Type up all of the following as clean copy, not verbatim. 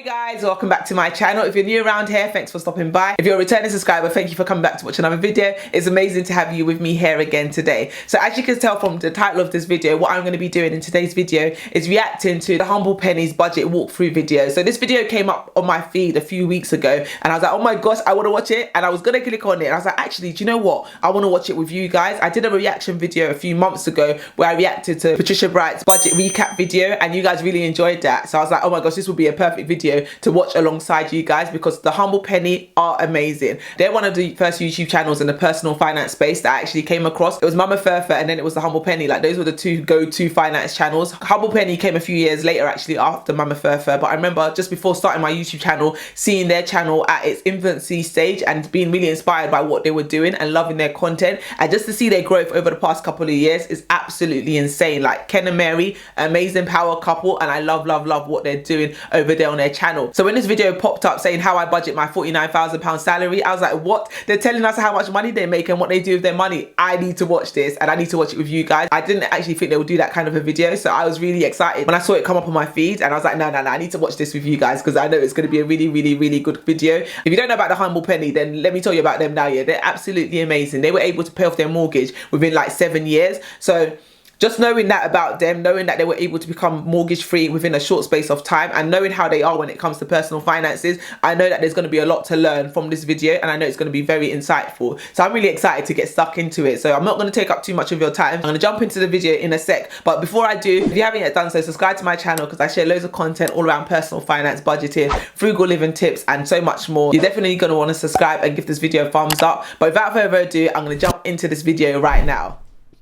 Hey guys, welcome back to my channel. If you're new around here, thanks for stopping by. If you're a returning subscriber, thank you for coming back to watch another video. It's amazing to have you with me here again today. So as you can tell from the title of this video, what I'm going to be doing in today's video is reacting to the Humble Pennies budget walkthrough video. So this video came up on my feed a few weeks ago and I was like, oh my gosh, I want to watch it. And I was going to click on it and I was like, actually, do you know what? I want to watch it with you guys. I did a reaction video a few months ago where I reacted to Patricia Bright's budget recap video and you guys really enjoyed that. So I was like, oh my gosh, this would be a perfect video to watch alongside you guys because the Humble Penny are amazing. They're one of the first YouTube channels in the personal finance space that I actually came across. It was Mama Furfa and then it was the Humble Penny. Like those were the two go-to finance channels. Humble Penny came a few years later actually after Mama Furfa, but I remember just before starting my YouTube channel, seeing their channel at its infancy stage and being really inspired by what they were doing and loving their content. And just to see their growth over the past couple of years is absolutely insane. Like Ken and Mary, amazing power couple, and I love what they're doing over there on their channel. So when this video popped up saying how I budget my £49,000 salary, I was like, what? They're telling us how much money they make and what they do with their money. I need to watch this and I need to watch it with you guys. I didn't actually think they would do that kind of a video, so I was really excited when I saw it come up on my feed and I was like, no, I need to watch this with you guys because I know it's going to be a really good video. If you don't know about the Humble Penny, then let me tell you about them now. Yeah, they're absolutely amazing. They were able to pay off their mortgage within like 7 years. So just knowing that about them, knowing that they were able to become mortgage free within a short space of time and knowing how they are when it comes to personal finances, I know that there's going to be a lot to learn from this video and I know it's going to be very insightful. So I'm really excited to get stuck into it. So I'm not going to take up too much of your time. I'm going to jump into the video in a sec. But before I do, if you haven't yet done so, subscribe to my channel because I share loads of content all around personal finance, budgeting, frugal living tips and so much more. You're definitely going to want to subscribe and give this video a thumbs up. But without further ado, I'm going to jump into this video right now.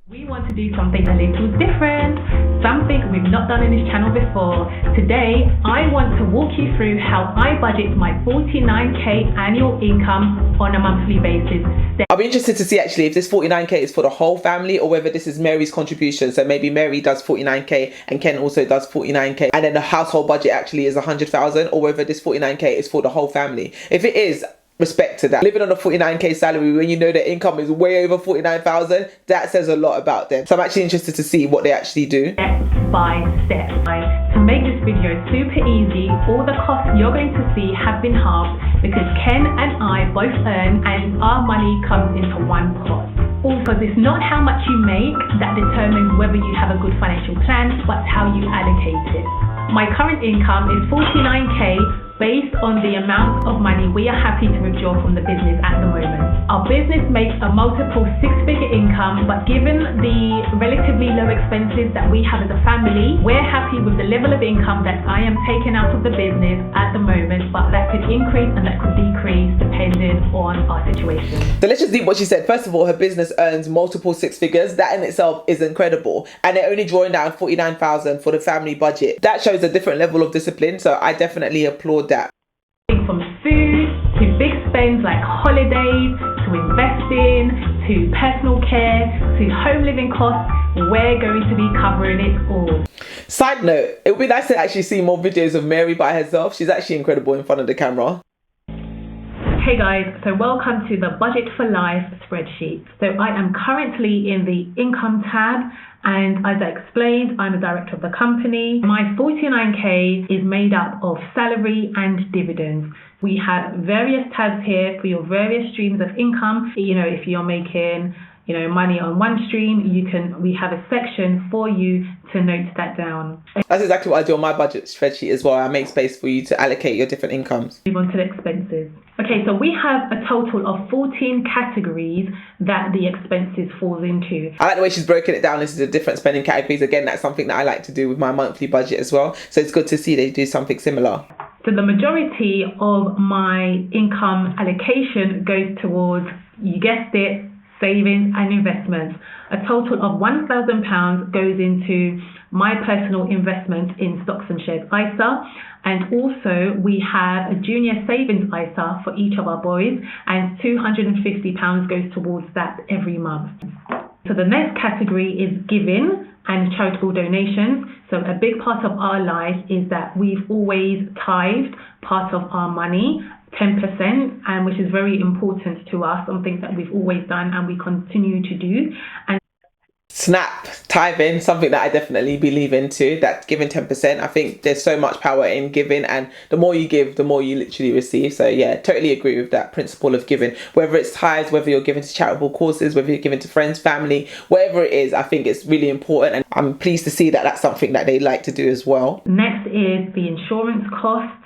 We want to do something a little different, something we've not done in this channel before. Today, I want to walk you through how I budget my 49k annual income on a monthly basis. I'll be interested to see actually if this 49k is for the whole family or whether this is Mary's contribution. So maybe Mary does 49k and Ken also does 49k and then the household budget actually is 100,000, or whether this 49k is for the whole family. If it is, respect to that. Living on a 49k salary when you know their income is way over 49,000, that says a lot about them. So I'm actually interested to see what they actually do. Step by step. To make this video super easy, all the costs you're going to see have been halved because Ken and I both earn and our money comes into one pot. Also, it's not how much you make that determines whether you have a good financial plan, but how you allocate it. My current income is 49k based on the amount of money we are happy to withdraw from the business at the moment. Our business makes a multiple six-figure income, but given the relatively low expenses that we have as a family, we're happy with the level of income that I am taking out of the business at the moment, but that could increase and that could decrease depending on our situation. So let's just deep what she said. First of all, her business earns multiple six figures. That in itself is incredible. And they're only drawing down 49,000 for the family budget. That shows a different level of discipline. So I definitely applaud that. From food to big spends like holidays, to investing, to personal care, to home living costs, we're going to be covering it all. Side note, it would be nice to actually see more videos of Mary by herself. She's actually incredible in front of the camera. Hey guys, so welcome to the Budget for Life spreadsheet. So I am currently in the income tab, and as I explained, I'm the director of the company. My 49k is made up of salary and dividends. We have various tabs here for your various streams of income. You know, if you're making money on one stream, we have a section for you to note that down. That's exactly what I do on my budget spreadsheet as well. I make space for you to allocate your different incomes. Move on to the expenses. Okay, so we have a total of 14 categories that the expenses falls into. I like the way she's broken it down into the different spending categories. Again, that's something that I like to do with my monthly budget as well. So it's good to see they do something similar. So the majority of my income allocation goes towards, you guessed it, savings and investments. A total of £1,000 goes into my personal investment in stocks and shares ISA, and also we have a junior savings ISA for each of our boys, and £250 goes towards that every month. So the next category is giving and charitable donations. So a big part of our life is that we've always tithed part of our money, 10%, and which is very important to us, something that we've always done and we continue to do. And Snap, tithing, something that I definitely believe into, that giving 10%. I think there's so much power in giving, and the more you give, the more you literally receive. So yeah, totally agree with that principle of giving, whether it's tithes, whether you're giving to charitable causes, whether you're giving to friends, family, whatever it is. I think it's really important, and I'm pleased to see that that's something that they like to do as well. Next is the insurance costs.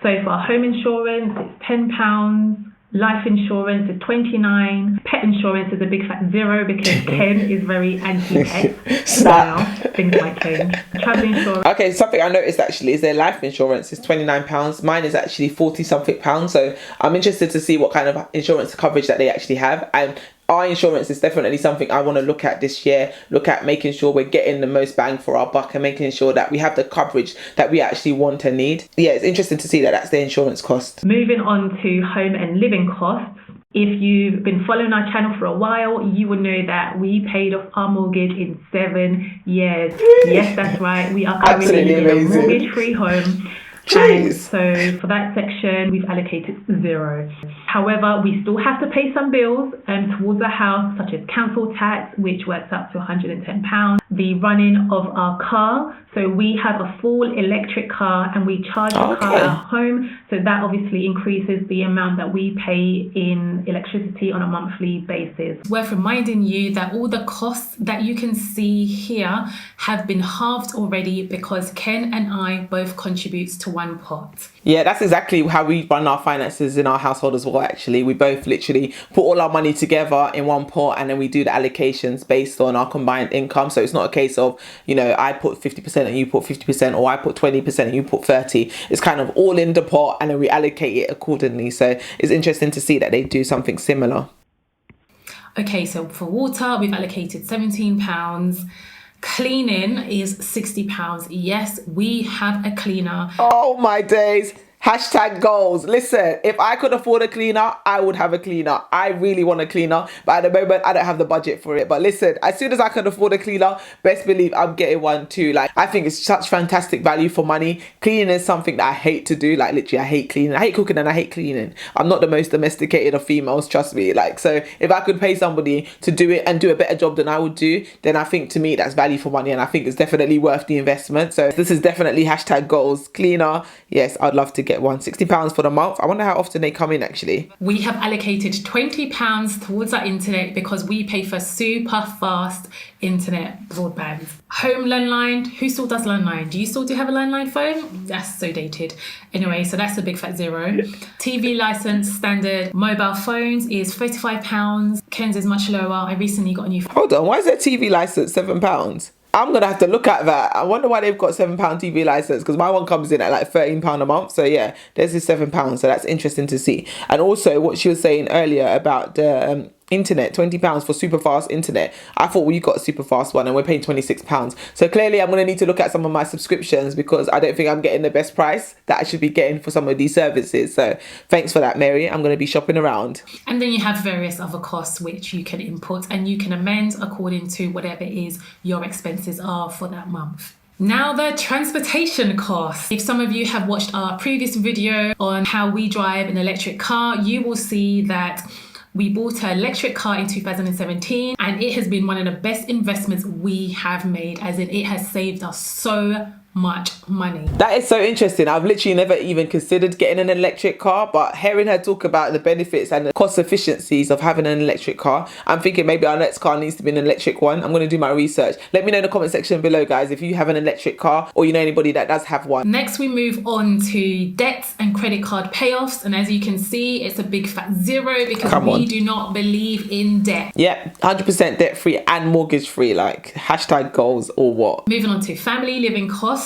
So for home insurance, it's £10. Life insurance is $29. Pet insurance is a big fat 0 because Ken is very anti-pet. So now things might change. Travel insurance. Okay, something I noticed actually is their life insurance is £29. Mine is actually 40 something pounds. So I'm interested to see what kind of insurance coverage that they actually have. And our insurance is definitely something I want to look at this year, look at making sure we're getting the most bang for our buck and making sure that we have the coverage that we actually want and need. Yeah, it's interesting to see that that's the insurance cost. Moving on to home and living costs. If you've been following our channel for a while, you will know that we paid off our mortgage in 7 years. Yes, that's right. We are currently in a mortgage-free home. And so for that section, we've allocated 0. However, we still have to pay some bills towards the house, such as council tax, which works up to £110. The running of our car. So we have a full electric car and we charge the car at home. So that obviously increases the amount that we pay in electricity on a monthly basis. It's worth reminding you that all the costs that you can see here have been halved already because Ken and I both contribute to one pot. Yeah, that's exactly how we run our finances in our household as well, actually. We both literally put all our money together in one pot and then we do the allocations based on our combined income. So it's not a case of, you know, I put 50% and you put 50% or I put 20% and you put 30. It's kind of all in the pot and then we allocate it accordingly. So it's interesting to see that they do something similar. Okay, so for water, we've allocated £17. Cleaning is £60. Yes, we have a cleaner. Oh my days. Hashtag goals. Listen, if I could afford a cleaner, I would have a cleaner. I really want a cleaner, but at the moment, I don't have the budget for it. But listen, as soon as I can afford a cleaner, best believe I'm getting one too. Like, I think it's such fantastic value for money. Cleaning is something that I hate to do. Like, literally, I hate cleaning. I hate cooking and I hate cleaning. I'm not the most domesticated of females, trust me. Like, so if I could pay somebody to do it and do a better job than I would do, then I think to me that's value for money, and I think it's definitely worth the investment. So this is definitely hashtag goals. Cleaner, yes, I'd love to get one. £60 for the month. I wonder how often they come in actually. We have allocated £20 towards our internet because we pay for super fast internet broadband. Home landline. Who still does landline? Do you still have a landline phone? That's so dated. Anyway, so that's a big fat 0. TV license standard. Mobile phones is £35. Ken's is much lower. I recently got a new phone. Hold on, why is their TV license £7? I'm gonna have to look at that. I wonder why they've got £7 TV license, because my one comes in at like £13 a month. So yeah, there's this £7. So that's interesting to see. And also what she was saying earlier about the internet, £20 for super fast internet. I thought we got a super fast one and we're paying £26. So clearly I'm going to need to look at some of my subscriptions because I don't think I'm getting the best price that I should be getting for some of these services. So thanks for that, Mary. I'm going to be shopping around. And then you have various other costs which you can input and you can amend according to whatever it is your expenses are for that month. Now the transportation costs. If some of you have watched our previous video on how we drive an electric car, you will see that we bought an electric car in 2017 and it has been one of the best investments we have made, as in it has saved us so much money. That is so interesting. I've literally never even considered getting an electric car, but hearing her talk about the benefits and the cost efficiencies of having an electric car, I'm thinking maybe our next car needs to be an electric one. I'm going to do my research. Let me know in the comment section below, guys, if you have an electric car or you know anybody that does have one. Next we move on to debts and credit card payoffs, and as you can see it's a big fat 0 because we do not believe in debt. Yeah, 100% debt free and mortgage free, like hashtag goals or what. Moving on to family living costs.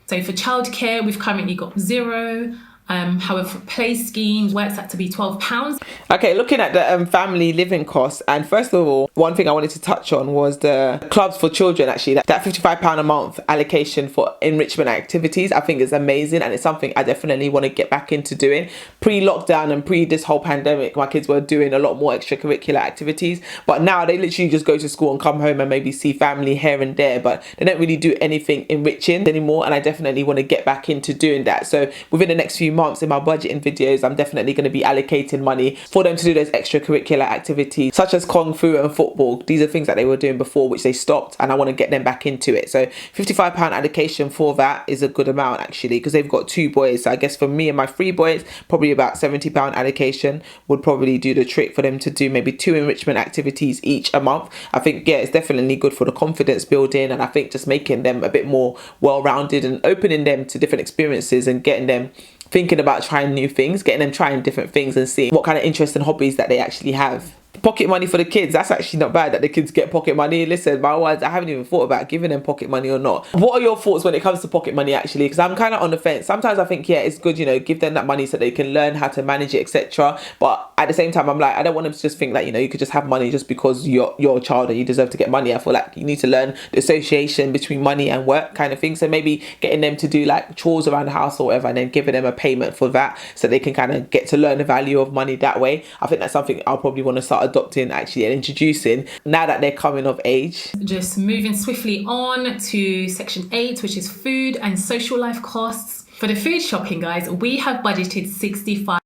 So for childcare, we've currently got 0. However, for play schemes works out to be £12. Okay, looking at the family living costs, and first of all, one thing I wanted to touch on was the clubs for children. Actually, that £55 a month allocation for enrichment activities, I think is amazing, and it's something I definitely want to get back into doing. Pre-lockdown and pre this whole pandemic, my kids were doing a lot more extracurricular activities, but now they literally just go to school and come home and maybe see family here and there, but they don't really do anything enriching anymore, and I definitely want to get back into doing that. So within the next few months, months in my budgeting videos, I'm definitely going to be allocating money for them to do those extracurricular activities such as kung fu and football. These are things that they were doing before which they stopped, and I want to get them back into it. So £55 allocation for that is a good amount actually, because they've got 2 boys. So I guess for me and my 3 boys, probably about £70 allocation would probably do the trick for them to do maybe 2 enrichment activities each a month. I think, yeah, it's definitely good for the confidence building, and I think just making them a bit more well-rounded and opening them to different experiences and getting them thinking about trying new things, getting them trying different things and seeing what kind of interests and hobbies that they actually have. Pocket money for the kids, that's actually not bad that the kids get pocket money. Listen, my words, I haven't even thought about giving them pocket money or not. What are your thoughts when it comes to pocket money actually? Because I'm kind of on the fence. Sometimes I think, yeah, it's good, you know, give them that money so they can learn how to manage it, etc. But at the same time, I'm like, I don't want them to just think that, you know, you could just have money just because you're a child and you deserve to get money. I feel like you need to learn the association between money and work kind of thing. So maybe getting them to do like chores around the house or whatever, and then giving them a payment for that so they can kind of get to learn the value of money that way. I think that's something I'll probably want to start adopting actually and introducing now that they're coming of age. Just moving swiftly on to section 8, which is food and social life costs. For the food shopping, guys, we have budgeted £65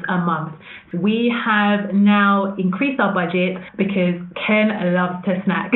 a month. We have now increased our budget because Ken loves to snack.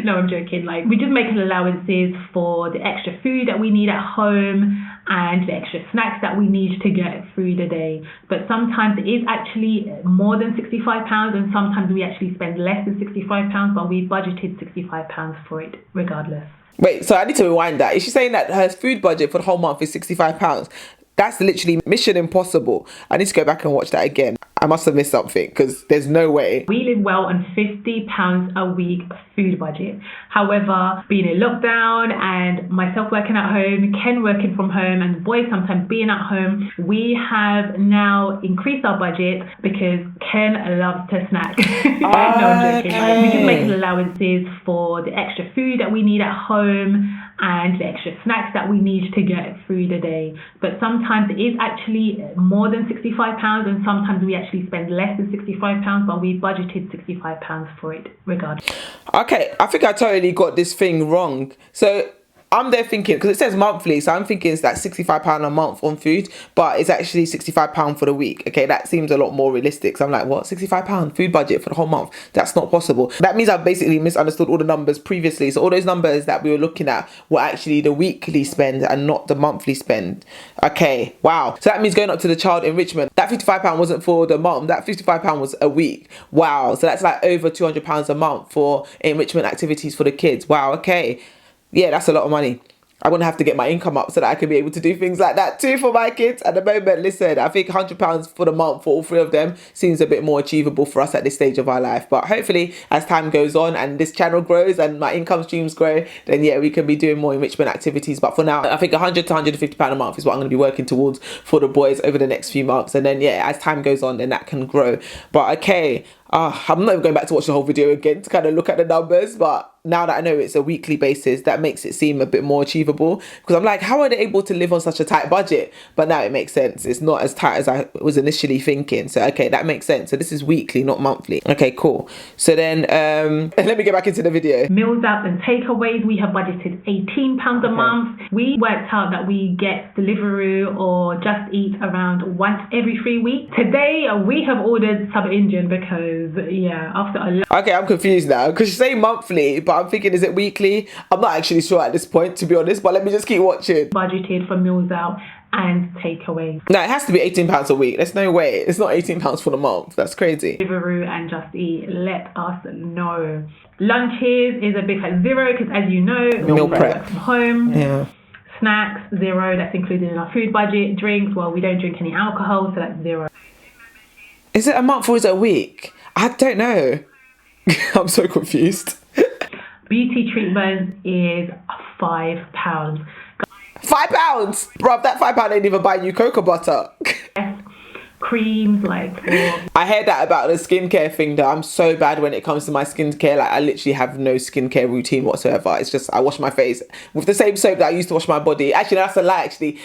No, I'm joking. Like, we just make allowances for the extra food that we need at home and the extra snacks that we need to get through the day. But sometimes it is actually more than £65, and sometimes we actually spend less than £65, but we budgeted £65 for it regardless. Wait, so I need to rewind that. Is she saying that her food budget for the whole month is £65? That's literally mission impossible. I need to go back and watch that again. I must have missed something because there's no way. We live well on £50 a week food budget. However, being in lockdown and myself working at home, Ken working from home, and the boys sometimes being at home, we have now increased our budget because Ken loves to snack. No, I'm joking. Okay. We just make allowances for the extra food that we need at home and the extra snacks that we need to get through the day. But sometimes it is actually more than £65, and sometimes we actually spend less than £65, but we budgeted £65 for it regardless. Okay, I think I totally got this thing wrong. So I'm there thinking, because it says monthly, so I'm thinking it's like £65 a month on food, but it's actually £65 for the week. Okay, that seems a lot more realistic. So I'm like, what? £65 food budget for the whole month? That's not possible. That means I've basically misunderstood all the numbers previously. So all those numbers that we were looking at were actually the weekly spend and not the monthly spend. Okay, wow. So that means going up to the child enrichment, that £55 wasn't for the mom, that £55 was a week. Wow. So that's like over £200 a month for enrichment activities for the kids. Wow, okay. Yeah, that's a lot of money. I'm going to have to get my income up so that I can be able to do things like that too for my kids. At the moment, listen, I think £100 for the month for all 3 of them seems a bit more achievable for us at this stage of our life. But hopefully, as time goes on and this channel grows and my income streams grow, then yeah, we can be doing more enrichment activities. But for now, I think £100 to £150 a month is what I'm going to be working towards for the boys over the next few months. And then yeah, as time goes on, then that can grow. But okay, I'm not even going back to watch the whole video again to kind of look at the numbers, but now that I know it's a weekly basis, that makes it seem a bit more achievable, because I'm like, how are they able to live on such a tight budget? But now it makes sense. It's not as tight as I was initially thinking. So okay, that makes sense. So this is weekly, not monthly. Okay, cool. So then let me get back into the video. Meals out and takeaways, we have budgeted £18 a month. We worked out that we get Deliveroo or Just Eat around once every 3 weeks. Today we have ordered some Indian because yeah, after a lot. Okay, I'm confused now because you say monthly, but I'm thinking, is it weekly? I'm not actually sure at this point, to be honest, but let me just keep watching. Budgeted for meals out and takeaways. No, it has to be £18 a week. There's no way. It's not £18 for the month. That's crazy. Deliveroo and Just Eat, let us know. Lunches is a big like £0 because, as you know, Meal we prep work from home. Yeah. Snacks £0. That's included in our food budget. Drinks, well, we don't drink any alcohol, so that's £0. Is it a month or is it a week? I don't know. I'm so confused. Beauty treatment is £5. £5? Bruv, that £5 ain't even buying you cocoa butter. creams, like, or... I heard that about the skincare thing though. I'm so bad when it comes to my skincare. Like I literally have no skincare routine whatsoever. It's just I wash my face with the same soap that I used to wash my body. Actually, that's a lie. Actually,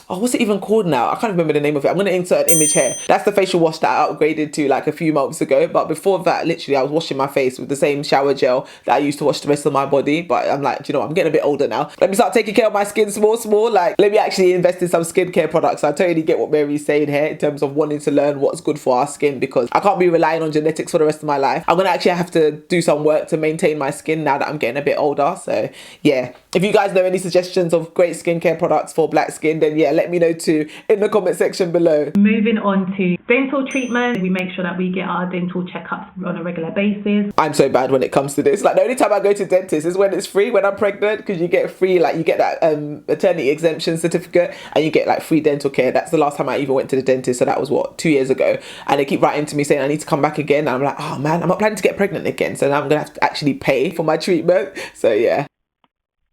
what's it even called now? I can't remember the name of it. I'm gonna insert an image here. That's the facial wash that I upgraded to like a few months ago. But before that, literally, I was washing my face with the same shower gel that I used to wash the rest of my body. But I'm like, do you know what? I'm getting a bit older now. Let me start taking care of my skin small. Like, let me actually invest in some skincare products. I totally get what Mary's saying here in terms of wanting to learn what's good for our skin, because I can't be relying on genetics for the rest of my life. I'm gonna actually have to do some work to maintain my skin now that I'm getting a bit older. So yeah, if you guys know any suggestions of great skincare products for black skin, then yeah, let me know too in the comment section below. Moving on to dental treatment, we make sure that we get our dental checkups on a regular basis. I'm so bad when it comes to this. Like the only time I go to dentist is when it's free, when I'm pregnant, because you get free, like you get that maternity exemption certificate and you get like free dental care. That's the last time I even went to the dentist, so that was what, 2 years ago. And they keep writing to me saying I need to come back again, and I'm like, oh man, I'm not planning to get pregnant again, so now I'm gonna have to actually pay for my treatment. So yeah,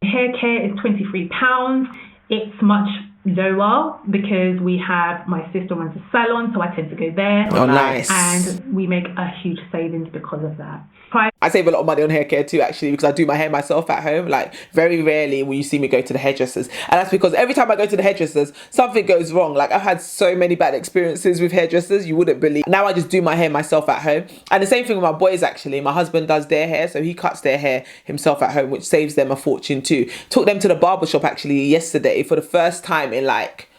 hair care is £23. It's much lower because we have, my sister runs a salon, so I tend to go there. Oh nice. And we make a huge savings because of that. I save a lot of money on hair care too, actually, because I do my hair myself at home. Like very rarely will you see me go to the hairdressers, and that's because every time I go to the hairdressers something goes wrong. Like I've had so many bad experiences with hairdressers you wouldn't believe. Now I just do my hair myself at home, and the same thing with my boys. Actually, my husband does their hair, so he cuts their hair himself at home, which saves them a fortune too. Took them to the barber shop actually yesterday for the first time in like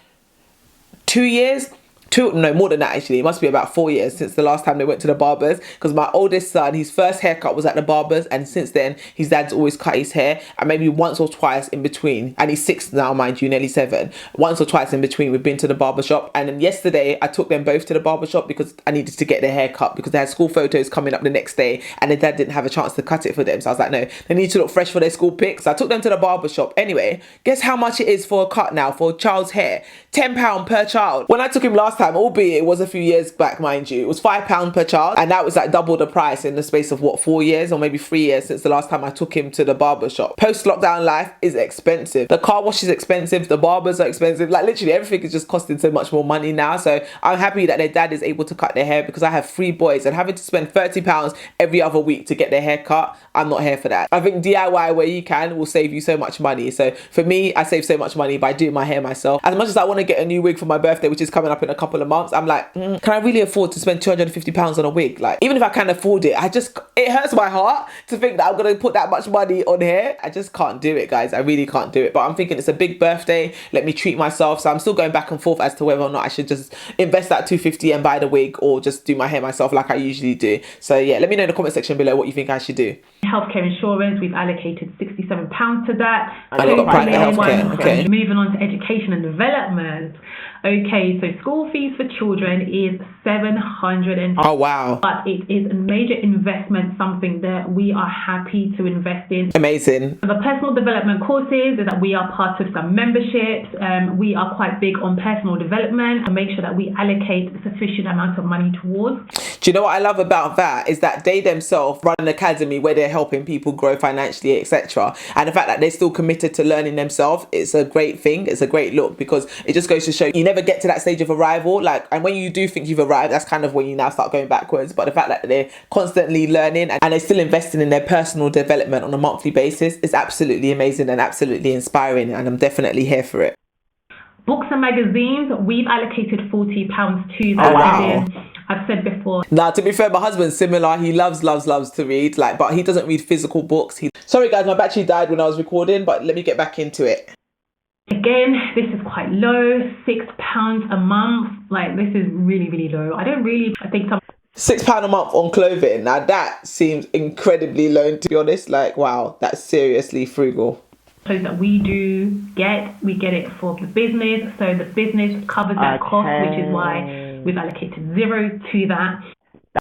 2 years. No, more than that actually. It must be about 4 years since the last time they went to the barbers, because my oldest son, his first haircut was at the barbers, and since then his dad's always cut his hair, and maybe once or twice in between, and he's 6 now, mind you, nearly 7. Once or twice in between we've been to the barber shop. And then yesterday I took them both to the barber shop because I needed to get their hair cut, because they had school photos coming up the next day and their dad didn't have a chance to cut it for them. So I was like, no, they need to look fresh for their school pics. So I took them to the barber shop. Anyway, guess how much it is for a cut now for a child's hair? £10 per child. When I took him last time, albeit it was a few years back, mind you, it was £5 per child, and that was like double the price in the space of what, 4 years or maybe 3 years since the last time I took him to the barber shop. Post lockdown life is expensive. The car wash is expensive, the barbers are expensive, like literally everything is just costing so much more money now. So I'm happy that their dad is able to cut their hair, because I have 3 boys, and having to spend £30 every other week to get their hair cut, I'm not here for that. I think DIY where you can will save you so much money. So for me, I save so much money by doing my hair myself. As much as I want to get a new wig for my birthday, which is coming up in a couple of months, I'm like, can I really afford to spend £250 on a wig? Like, even if I can afford it, it hurts my heart to think that I'm gonna put that much money on hair. I just can't do it, guys. I really can't do it. But I'm thinking it's a big birthday, let me treat myself. So I'm still going back and forth as to whether or not I should just invest that £250 and buy the wig, or just do my hair myself like I usually do. So yeah, let me know in the comment section below what you think I should do. Healthcare insurance, we've allocated £67 to that. I got private healthcare. Okay. Moving on to education and development. Okay, so school fees for children is $700. Oh wow. But it is a major investment, something that we are happy to invest in. Amazing. The personal development courses is that we are part of some memberships. We are quite big on personal development and make sure that we allocate a sufficient amount of money towards. Do you know what I love about that is that they themselves run an academy where they're helping people grow financially, etc. And the fact that they're still committed to learning themselves, it's a great thing. It's a great look, because it just goes to show you never get to that stage of arrival. Like, and when you do think you've arrived, that's kind of when you now start going backwards. But the fact that they're constantly learning and they're still investing in their personal development on a monthly basis is absolutely amazing and absolutely inspiring, and I'm definitely here for it. Books and magazines, we've allocated £40 to that. Oh, wow. I've said before. Now, to be fair, my husband's similar. He loves to read, like, but he doesn't read physical books. Sorry guys, my battery died when I was recording, but let me get back into it. Again, this is quite low, £6 a month. Like, this is really, really low. I think some £6 a month on clothing. Now that seems incredibly low, to be honest. Like, wow, that's seriously frugal. clothes that we get it for the business. So the business covers that cost, which is why we've allocated zero to that.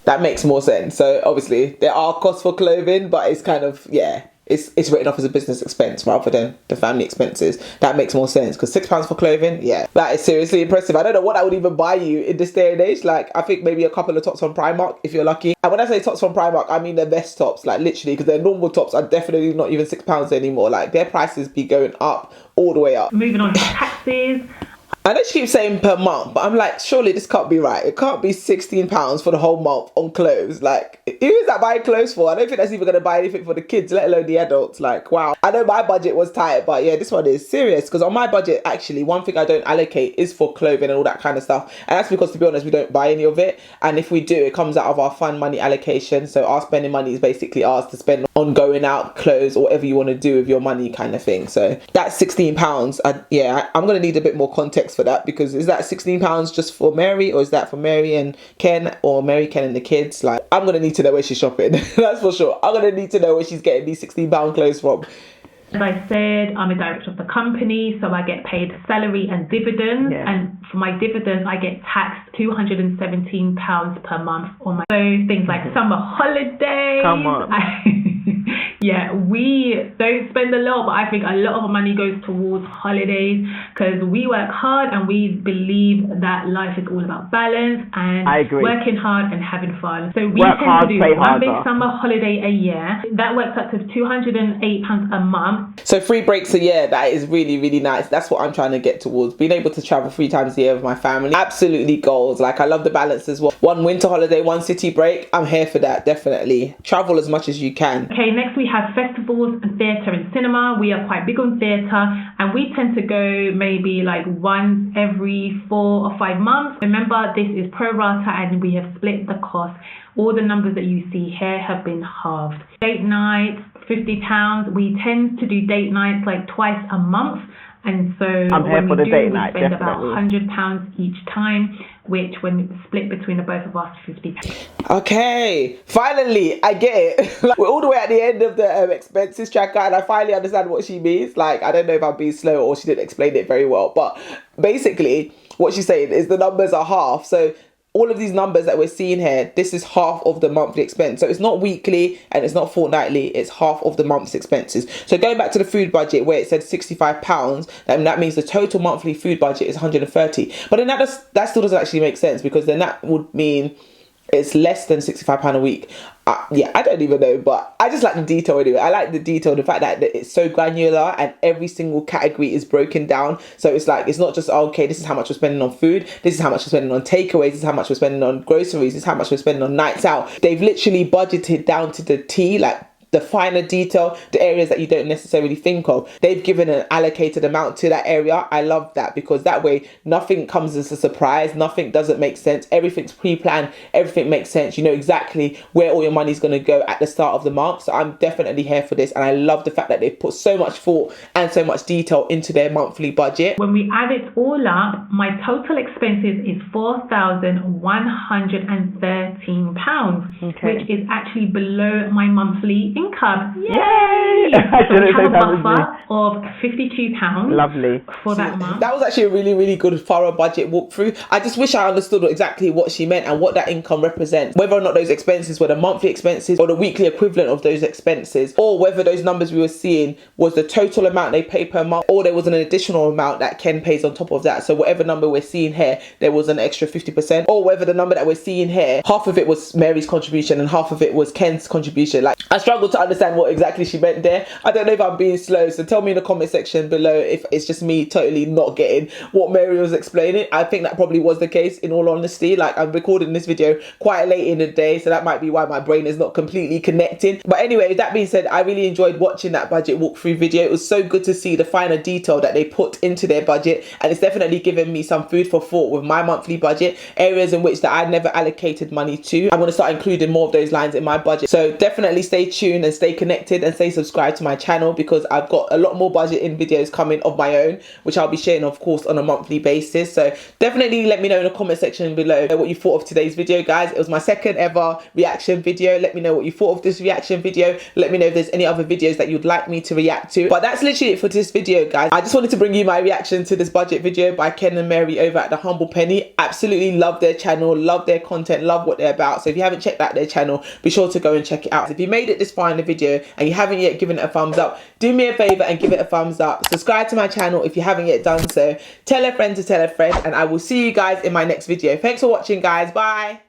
That makes more sense. So obviously there are costs for clothing, but it's kind of, yeah, it's written off as a business expense rather than the family expenses. That makes more sense, because £6 for clothing, yeah, that is seriously impressive. I don't know what I would even buy you in this day and age. Like, I think maybe a couple of tops from Primark if you're lucky. And when I say tops from Primark, I mean the best tops, like literally, because their normal tops are definitely not even £6 anymore. Like, their prices be going up all the way up. Moving on to taxes. I know she keeps saying per month, but I'm like, surely this can't be right. It can't be £16 for the whole month on clothes. Like, who is that buying clothes for? I don't think that's even going to buy anything for the kids, let alone the adults. Like, wow. I know my budget was tight, but yeah, this one is serious. Because on my budget, actually, one thing I don't allocate is for clothing and all that kind of stuff. And that's because, to be honest, we don't buy any of it. And if we do, it comes out of our fun money allocation. So our spending money is basically ours to spend on going out, clothes, or whatever you want to do with your money kind of thing. So that's £16. I'm going to need a bit more context for that, because is that £16 just for Mary, or is that for Mary and Ken, or Mary, Ken and the kids? Like, I'm going to need to know where she's shopping. That's for sure. I'm going to need to know where she's getting these £16 clothes from. As I said, I'm a director of the company, so I get paid salary and dividends. Yeah. And for my dividends, I get taxed £217 per month on my. So things like summer holidays. Come on. Yeah, we don't spend a lot, but I think a lot of our money goes towards holidays, because we work hard and we believe that life is all about balance and working hard and having fun. So we tend to do one big summer holiday a year. That works out to £208 a month. So 3 breaks a year, that is really, really nice. That's what I'm trying to get towards. Being able to travel 3 times a year with my family. Absolutely goals. Like, I love the balance as well. 1 winter holiday, 1 city break. I'm here for that, definitely. Travel as much as you can. Okay, next we have festivals and theatre and cinema. We are quite big on theatre, and we tend to go maybe like once every 4 or 5 months. Remember, this is pro rata and we have split the cost. All the numbers that you see here have been halved. Date nights, £50. We tend to do date nights like twice a month. And so when we spend about £100 each time, which when it's split between the both of us, £50. Okay, finally, I get it. Like, we're all the way at the end of the expenses tracker, and I finally understand what she means. Like, I don't know if I'm being slow or she didn't explain it very well, but basically what she's saying is the numbers are half. So all of these numbers that we're seeing here, this is half of the monthly expense. So it's not weekly and it's not fortnightly, it's half of the month's expenses. So going back to the food budget where it said £65, that means the total monthly food budget is £130. But then that still doesn't actually make sense, because then that would mean it's less than £65 a week. Yeah, I don't even know, but I just like the detail anyway. I like the detail, the fact that it's so granular and every single category is broken down. So it's like, it's not just, oh, okay, this is how much we're spending on food, this is how much we're spending on takeaways, this is how much we're spending on groceries, this is how much we're spending on nights out. They've literally budgeted down to the T, like the finer detail, the areas that you don't necessarily think of. They've given an allocated amount to that area. I love that, because that way nothing comes as a surprise, nothing doesn't make sense, everything's pre-planned, everything makes sense. You know exactly where all your money's going to go at the start of the month. So I'm definitely here for this, and I love the fact that they've put so much thought and so much detail into their monthly budget. When we add it all up, my total expenses is £4,113, which is actually below my monthly income. Yay! So we have a buffer of £52. Lovely. For that month. That was actually a really, really good thorough budget walkthrough. I just wish I understood exactly what she meant and what that income represents. Whether or not those expenses were the monthly expenses or the weekly equivalent of those expenses, or whether those numbers we were seeing was the total amount they pay per month, or there was an additional amount that Ken pays on top of that. So whatever number we're seeing here, there was an extra 50%, or whether the number that we're seeing here, half of it was Mary's contribution and half of it was Ken's contribution. Like, I struggle to understand what exactly she meant there. I don't know if I'm being slow, so tell me in the comment section below if it's just me totally not getting what Mary was explaining. I think that probably was the case, in all honesty. Like, I'm recording this video quite late in the day, so that might be why my brain is not completely connecting. But anyway, that being said, I really enjoyed watching that budget walkthrough video. It was so good to see the finer detail that they put into their budget, and it's definitely given me some food for thought with my monthly budget, areas in which that I never allocated money to. I'm going to start including more of those lines in my budget. So definitely stay tuned and stay connected and stay subscribed to my channel, because I've got a lot more budgeting videos coming of my own, which I'll be sharing, of course, on a monthly basis. So definitely let me know in the comment section below what you thought of today's video, guys. It was my second ever reaction video. Let me know what you thought of this reaction video. Let me know if there's any other videos that you'd like me to react to. But that's literally it for this video, guys. I just wanted to bring you my reaction to this budget video by Ken and Mary over at The Humble Penny. Absolutely love their channel, love their content, love what they're about. So if you haven't checked out their channel, be sure to go and check it out. If you made it this far in the video and you haven't yet given it a thumbs up, do me a favor and give it a thumbs up. Subscribe to my channel if you haven't yet done so. Tell a friend to tell a friend, and I will see you guys in my next video. Thanks for watching, guys. Bye.